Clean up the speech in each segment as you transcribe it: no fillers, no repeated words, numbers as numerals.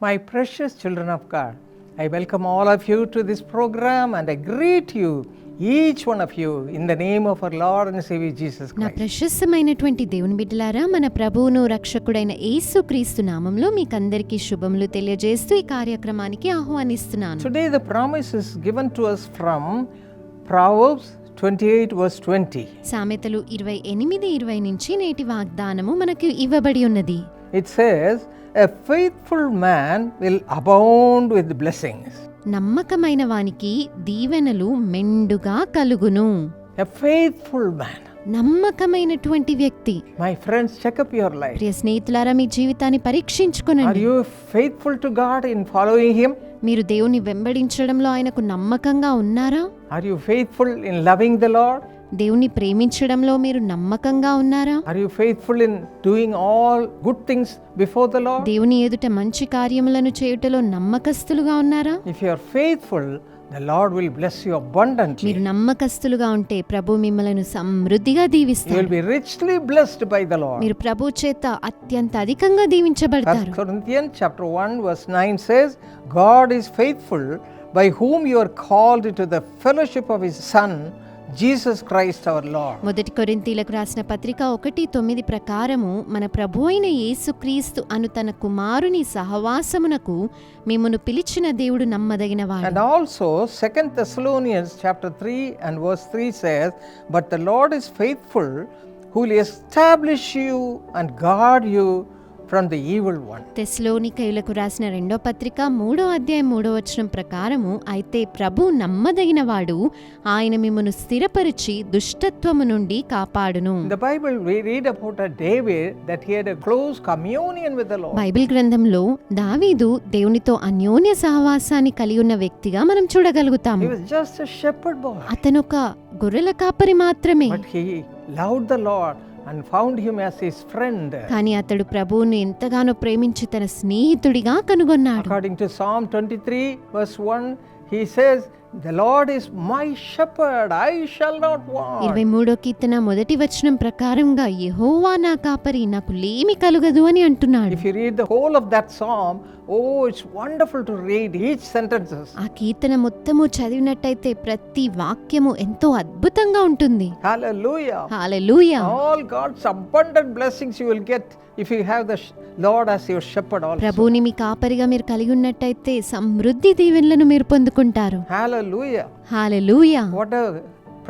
My precious children of God, I welcome all of you to this program and I greet you, each one of you, in the name of our Lord and Savior Jesus నా Christ. ప్రశస్తమైనటువంటి దేవుని బిడ్డలారా, మన ప్రభువును రక్షకుడైన యేసుక్రీస్తు నామంలో మీకందరికీ శుభములు తెలియజేస్తూ ఈ కార్యక్రమానికి ఆహ్వానిస్తున్నాను. Today the promise is given to us from Proverbs 28 verse 20. సామెతలు 28:20 నుంచి నేటి వాగ్దానము మనకు ఇవ్వబడి ఉన్నది. It says, a faithful man will abound with blessings. నమ్మకమైన వానికి దీవెనలు మెండుగా కలుగును. A faithful man. నమ్మకమైనటువంటి వ్యక్తి. My friends, check up your life. ప్రియ స్నేహితులారా, మీ జీవితాన్ని Are పరీక్షించుకోనండి. you faithful to God in following Him? మీరు దేవుని వెంబడించడంలో ఆయనకు నమ్మకంగా ఉన్నారా? Are you faithful in loving the Lord? దేవుని ప్రేమించడంలో మీరు నమ్మకంగా ఉన్నారా? Are you faithful in doing all good things before the Lord? దేవుని ఎదుట మంచి కార్యములను చేయుటలో నమ్మకస్తులుగా ఉన్నారా? If you are faithful, the Lord will bless you abundantly. మీరు నమ్మకస్తులుగా ఉంటే ప్రభు మిమ్మలను సమృద్ధిగా You will దీవిస్తారు. be richly blessed by the Lord. మీరు ప్రభు చేత అత్యంత అధికంగా దీవించబడతారు. 1 Corinthians chapter 1 verse 9 says, God is faithful, by whom you are called to the fellowship of His Son, Jesus Christ our Lord. మొదటి కొరింథీలకు రాసిన పత్రిక 1:9 ప్రకారము మన ప్రభు అయిన యేసుక్రీస్తు అను తన కుమారుని సహవాసమునకు మిమ్మును పిలిచిన దేవుడు నమ్మదగినవాడు. And also 2 Thessalonians chapter 3 and verse 3 says, but the Lord is faithful, who will establish you and guard you from the evil one. తెస్సలోనికయులకు రాసిన 2వ పత్రిక 3వ అధ్యాయం 3వ వచనం ప్రకారము, అయితే ప్రభు నమ్మదగినవాడు, ఆయన మిమ్మును స్థిరపరిచి దుష్టత్వము నుండి కాపాడును. In the Bible we read about a David that he had a close communion with the Lord. Bible గ్రంథంలో దావీదు దేవునితో అన్యోన్య సహవాసాన్ని కలిగి ఉన్న వ్యక్తిగా మనం He చూడగలుగుతాము. was just a shepherd boy, అతను ఒక గొర్రెల కాపరి మాత్రమే, but he loved the Lord and found him as his friend. కానీ అతడు ప్రభువును ఎంతగానో ప్రేమించి తన స్నేహితుడిగా కనుగొన్నాడు. According to Psalm 23 verse 1, he says, the Lord is my shepherd, I shall not want. 23వ కీర్తన మొదటి వచనం ప్రకారంగా, యెహోవా నా కాపరి, నాకు లేమి కలుగదు అని అంటున్నాడు. If you read the whole of that psalm, oh, it's wonderful to read each sentences. ఆ కీర్తన మొత్తము చదివినట్టయితే ప్రతి వాక్యము ఎంతో అద్భుతంగా ఉంటుంది. Hallelujah. Hallelujah. All God's abundant blessings you will get if you have the Lord as your shepherd also. ప్రభువుని మీ కాపరిగా మీరు కలిగి ఉన్నట్టయితే సమృద్ధి దీవెనలను మీరు పొందుకుంటారు. Hallelujah. Hallelujah. What a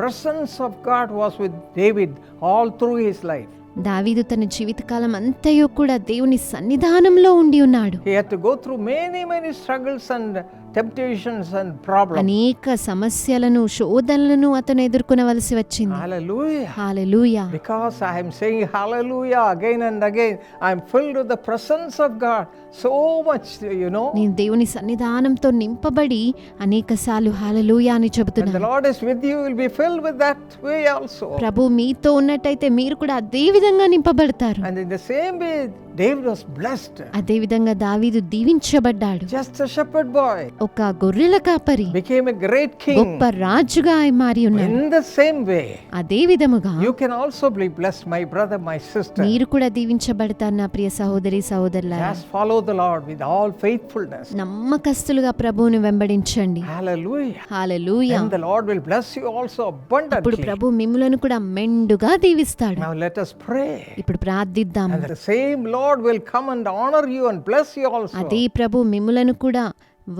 presence of God was with David all through his life. దావీదు తన జీవితకాలం అంతయు కూడా దేవుని సన్నిధానంలో ఉండి ఉన్నాడు. He had to go through many struggles and temptations and problems. అనేక సమస్యలను, శోధనలను అతను ఎదుర్కొనవలసి వచ్చింది. Hallelujah. Hallelujah. Because I am saying hallelujah again and again, I am filled with the presence of God so much, you know. నేను దేవుని సన్నిధానంతో నింపబడి అనేకసార్లు హల్లెలూయా అని When చెబుతున్నాను. the Lord is with you, you will be filled with that way also. ప్రభు మీతో ఉన్నట్టయితే మీరు కూడా అదే విధంగా నింపబడతారు. And in the same way, David was blessed. అదే విధంగా దావీదు దీవించబడ్డాడు. Just a shepherd boy ఒక గొర్రెల కాపరి became a great king. గొప్ప రాజుగా మారి ఉన్నాడు. In the same way, అదే విధముగా you can also be blessed, my brother, my sister. మీరు కూడా దీవించబడతారు నా ప్రియ సహోదరి సహోదరులారా. Just follow the Lord with all faithfulness. నమ్మకస్తులుగా ప్రభువుని వెంబడించండి. Hallelujah. Hallelujah. And the Lord will bless you also ఇప్పుడు abundantly. ప్రభు మిమ్ములను కూడా మెండుగా దీవిస్తాడు. Now let us pray. ఇప్పుడు ప్రార్థిద్దాం. And the same Lord will come and honor you and bless you also. అదే ప్రభు మిమ్ములను కూడా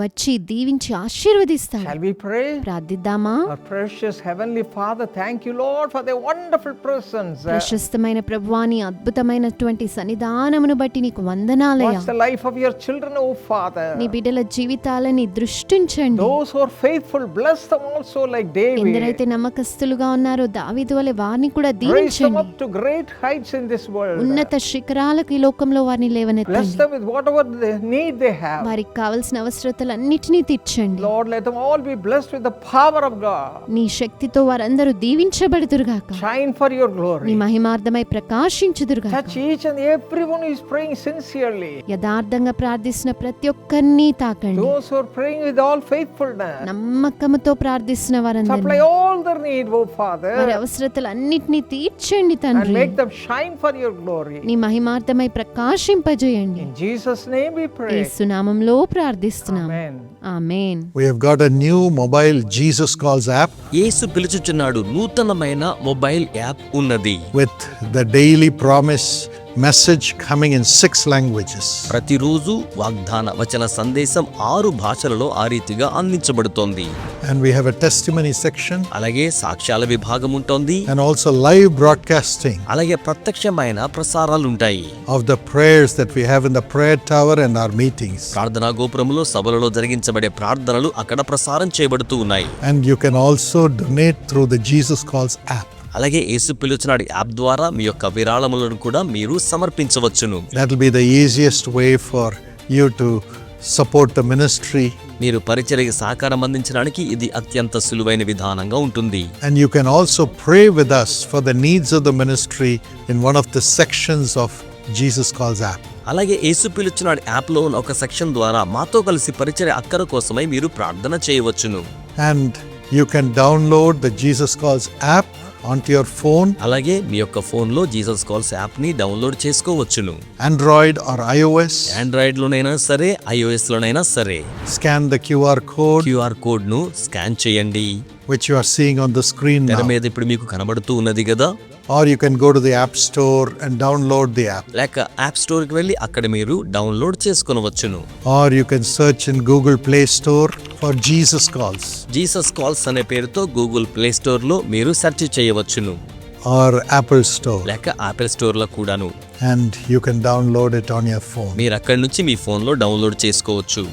వచ్చి దీవించి ఆశీర్వదిస్తాడు. Shall we pray? ప్రార్థిద్దామా? Our precious heavenly Father, thank you, Lord, for the wonderful presence. ప్రశస్తమైన ప్రభువాని అద్భుతమైనటువంటి సన్నిధానమును బట్టి నీకు వందనాలయ్యా. Watch the life of your children, O Father. నీ బిడ్డల జీవితాలని దృష్టించండి. Those who are faithful, bless them also like David. ఎందరైతే నమ్మకస్తులుగా ఉన్నారో దావీదు వలె వారిని కూడా Raise them దీవించండి. up to great heights in this world. ఉన్నత శిఖరాలకు ఈ లోకంలో వారిని Bless లేవనెత్తండి. them with whatever they need they have. వారికి కావలసిన అవసరతలు అవసరతలన్నిటినీ తీర్చండి. Lord, let them all be blessed with the power of God. నీ శక్తితో వారందరూ దీవించబడుదురుగాక. Shine for your నీ glory. మహిమార్థమై ప్రకాశించుదురుగాక. Touch each and everyone who is praying sincerely. యథార్థంగా ప్రార్థిస్తున్న ప్రతి ఒక్కరిని తాకండి. Those who are praying with all faithfulness. నమ్మకముతో ప్రార్థిస్తున్న Supply వారందరినీ all their need, O Father, వారి అవసరతలన్నిటినీ తీర్చండి and తండ్రి. make them shine for your glory. నీ మహిమార్థమై ప్రకాశింపజేయండి. In Jesus' name we pray. యేసు నామములో ప్రార్థిస్తున్నాము. Amen. Amen. We have got a new mobile Jesus Calls app యేసు పిలుచుచున్నాడు నూతనమైన mobile app ఉన్నది. with the daily promise message coming in 6 languages. ప్రతిరోజు వాగ్దాన వచన సందేశం 6 భాషలలో ఆ రీతిగా అందించబడుతోంది. And we have a testimony section అలాగే సాక్ష్యాల విభాగం ఉంటుంది. and also live broadcasting అలాగే ప్రత్యక్షమైన ప్రసారాలుంటాయి. of the prayers that we have in the prayer tower and our meetings. ప్రార్థనా గోపురములో సభలలో జరిగించబడే ప్రార్థనలు అక్కడ ప్రసారం చేయబడుతూ ఉన్నాయి. And you can also donate through the Jesus Calls app. అలాగే యేసు పిలుచున్నాడు యాప్ ద్వారా మీ యొక్క విరాళములను కూడా మీరు సమర్పించవచ్చును. That will be the easiest way for you to support the ministry. మీరు పరిచర్యకి సహకారం అందించడానికి ఇది అత్యంత సులువైన విధానంగా ఉంటుంది. And you can also pray with us for the needs of the ministry in one of the sections of Jesus Calls app. అలాగే యేసు పిలుచున్నాడు యాప్లో ఉన్న ఒక సెక్షన్ ద్వారా మాతో కలిసి పరిచర్య అక్కర కోసమై మీరు ప్రార్థన చేయవచ్చును. And you can download the Jesus Calls app onto your phone, అలాగే మీ యొక్క ఫోన్లో జీసస్ కాల్స్ యాప్ని డౌన్లోడ్ చేసుకోవచ్చును. Android or iOS. ఆండ్రాయిడ్లోనైనా సరే iOSలోనైనా సరే Scan the QR code QR కోడ్ను స్కాన్ చేయండి. which you are seeing on the screen తెర now. మీద ఇప్పుడు మీకు కనబడుతూ ఉన్నది కదా. Or you can go to the App Store and download the app. లేక యాప్ స్టోర్కి వెళ్ళి అక్కడ మీరు డౌన్లోడ్ చేసుకొనవచ్చును. Or you can search in Google Play Store for Jesus Calls. Jesus calls అనే పేరుతో గూగుల్ ప్లే స్టోర్లో మీరు సెర్చ్ చేయవచ్చును. Or Apple Store. లేక యాపిల్ స్టోర్లో కూడాను And you can download it on your phone. మీరు అక్కడి నుంచి మీ ఫోన్లో డౌన్లోడ్ చేసుకోవచ్చు.